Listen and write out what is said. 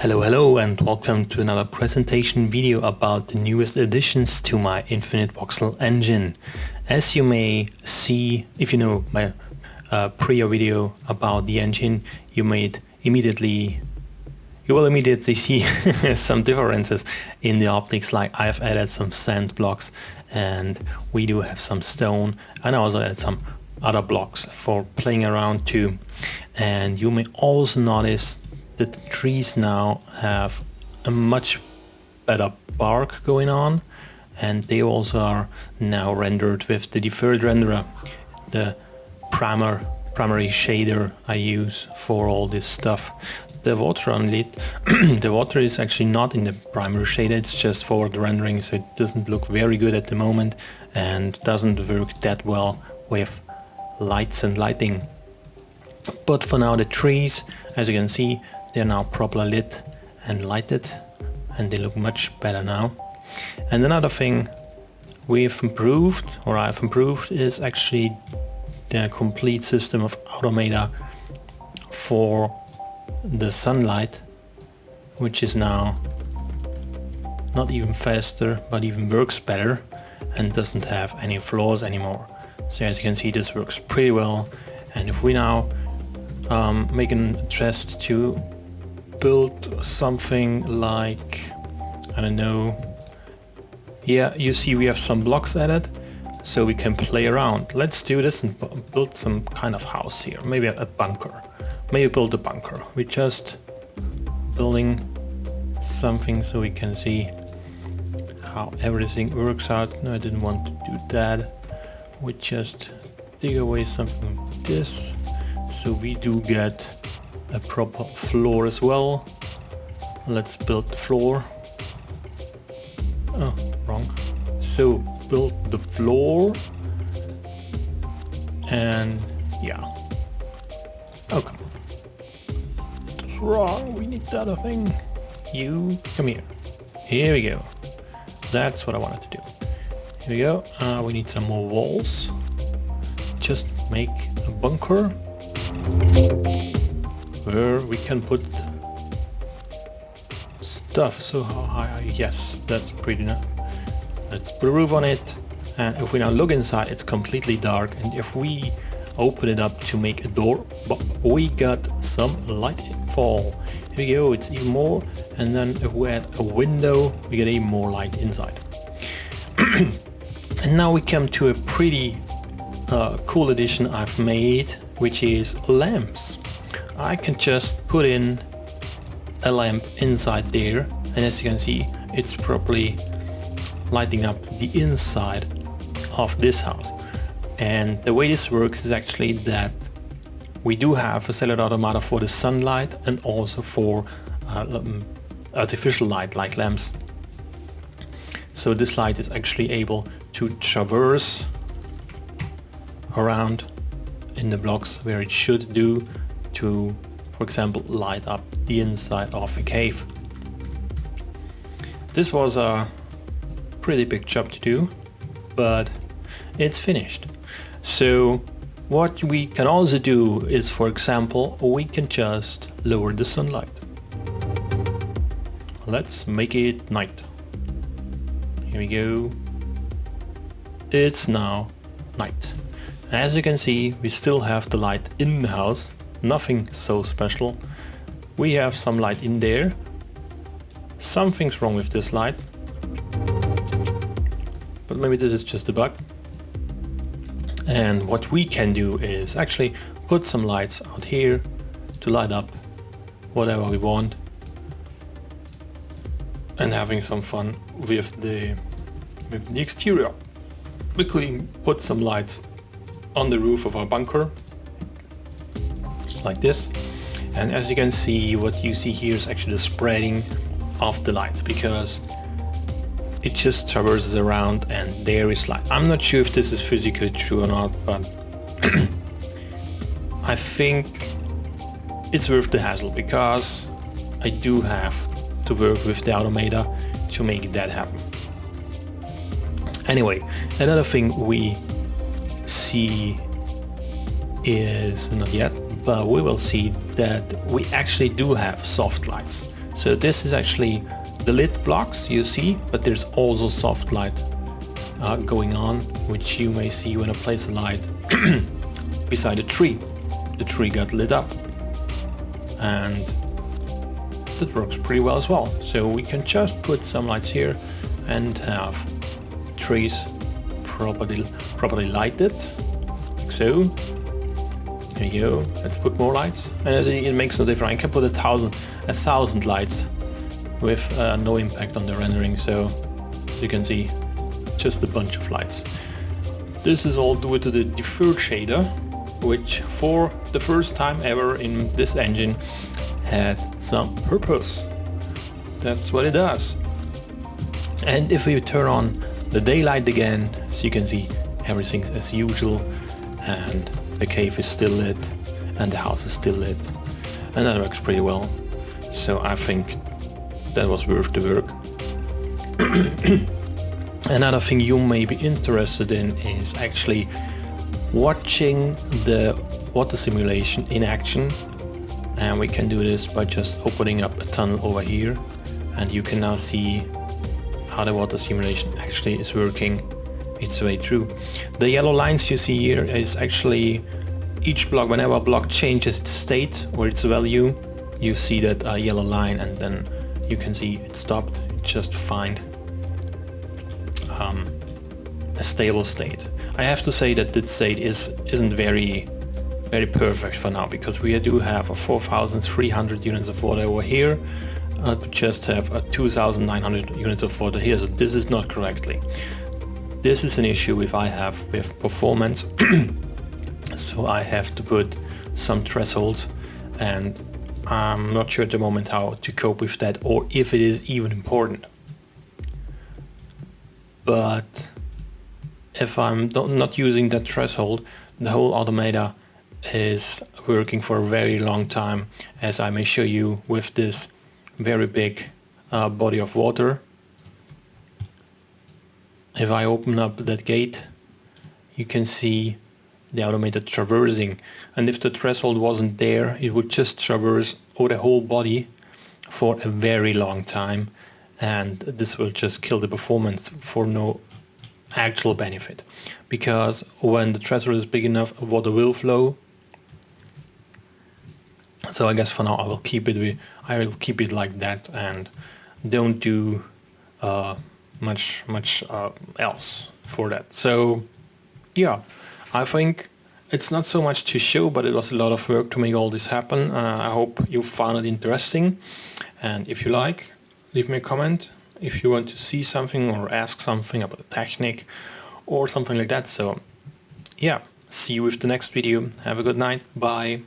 Hello and welcome to another presentation video about the newest additions to my Infinite Voxel engine. As you may see, if you know my prior video about the engine, you will immediately see some differences in the optics. Like I've added some sand blocks and we do have some stone, and I also added some other blocks for playing around too. And you may also notice that the trees now have a much better bark going on, and they also are now rendered with the deferred renderer, the primary shader I use for all this stuff. The water on it, the water is actually not in the primary shader, it's just for the rendering, so it doesn't look very good at the moment and doesn't work that well with lights and lighting. But for now, the trees, as you can see, they're now properly lit and lighted, and they look much better now. And another thing I've improved is actually the complete system of automata for the sunlight, which is now not even faster but even works better and doesn't have any flaws anymore. So as you can see, this works pretty well. And if we now make an test to build something like, I don't know, yeah, you see we have some blocks added, so we can play around. Let's do this and build some kind of house here, maybe a bunker. Maybe build a bunker. We're just building something so we can see how everything works out. No, I didn't want to do that. We just dig away something like this, so we do get a proper floor as well. Let's build the floor. Oh, wrong. So build the floor, and yeah. Oh, come on. That's wrong. We need the other thing. You come here. Here we go. That's what I wanted to do. Here we go. We need some more walls. Just make a bunker where we can put stuff. So how high? Yes, that's pretty enough. Let's put a roof on it, and if we now look inside, it's completely dark, and if we open it up to make a door, we got some light fall. Here we go, it's even more, and then if we add a window, we get even more light inside. And now we come to a pretty cool addition I've made, which is lamps. I can just put in a lamp inside there, and as you can see, it's properly lighting up the inside of this house. And the way this works is actually that we do have a selected automata for the sunlight and also for artificial light like lamps. So this light is actually able to traverse around in the blocks where it should do to, for example, light up the inside of a cave. This was a pretty big job to do, but it's finished. So what we can also do is, for example, we can just lower the sunlight. Let's make it night. Here we go. It's now night. As you can see, we still have the light in the house. Nothing so special. We have some light in there. Something's wrong with this light, but maybe this is just a bug. And what we can do is actually put some lights out here to light up whatever we want, and having some fun with the exterior. We could even put some lights on the roof of our bunker like this, and as you can see, what you see here is actually the spreading of the light, because it just traverses around and there is light. I'm not sure if this is physically true or not, but I think it's worth the hassle, because I do have to work with the automata to make that happen. Anyway, another thing we see is, not yet, but we will see that we actually do have soft lights. So this is actually the lit blocks you see, but there's also soft light going on, which you may see when I place a light beside a tree. The tree got lit up, and that works pretty well as well. So we can just put some lights here and have trees properly lighted, like so. There you go. Let's put more lights, and as it makes no difference. I can put a thousand lights with no impact on the rendering. So as you can see, just a bunch of lights. This is all due to the deferred shader, which for the first time ever in this engine had some purpose. That's what it does. And if we turn on the daylight again, as you can see, everything's as usual, and the cave is still lit and the house is still lit, and that works pretty well. So I think that was worth the work. Another thing you may be interested in is actually watching the water simulation in action, and we can do this by just opening up a tunnel over here, and you can now see how the water simulation actually is working its way through. The yellow lines you see here is actually each block. Whenever a block changes its state or its value, you see that yellow line, and then you can see it stopped. It just find a stable state. I have to say that this state isn't very perfect for now, because we do have a 4,300 units of water over here, to just have a 2,900 units of water here. So this is not correctly. This is an issue with performance. So I have to put some thresholds, and I'm not sure at the moment how to cope with that, or if it is even important. But if I'm not using that threshold, the whole automata is working for a very long time, as I may show you with this very big body of water. If I open up that gate, you can see the automated traversing, and if the threshold wasn't there, it would just traverse over the whole body for a very long time, and this will just kill the performance for no actual benefit, because when the threshold is big enough, water will flow. So I guess for now I will keep it like that, and don't do much else for that. So yeah, I think it's not so much to show, but it was a lot of work to make all this happen. I hope you found it interesting, and if you like, leave me a comment if you want to see something or ask something about the technique or something like that. So yeah, see you with the next video. Have a good night. Bye.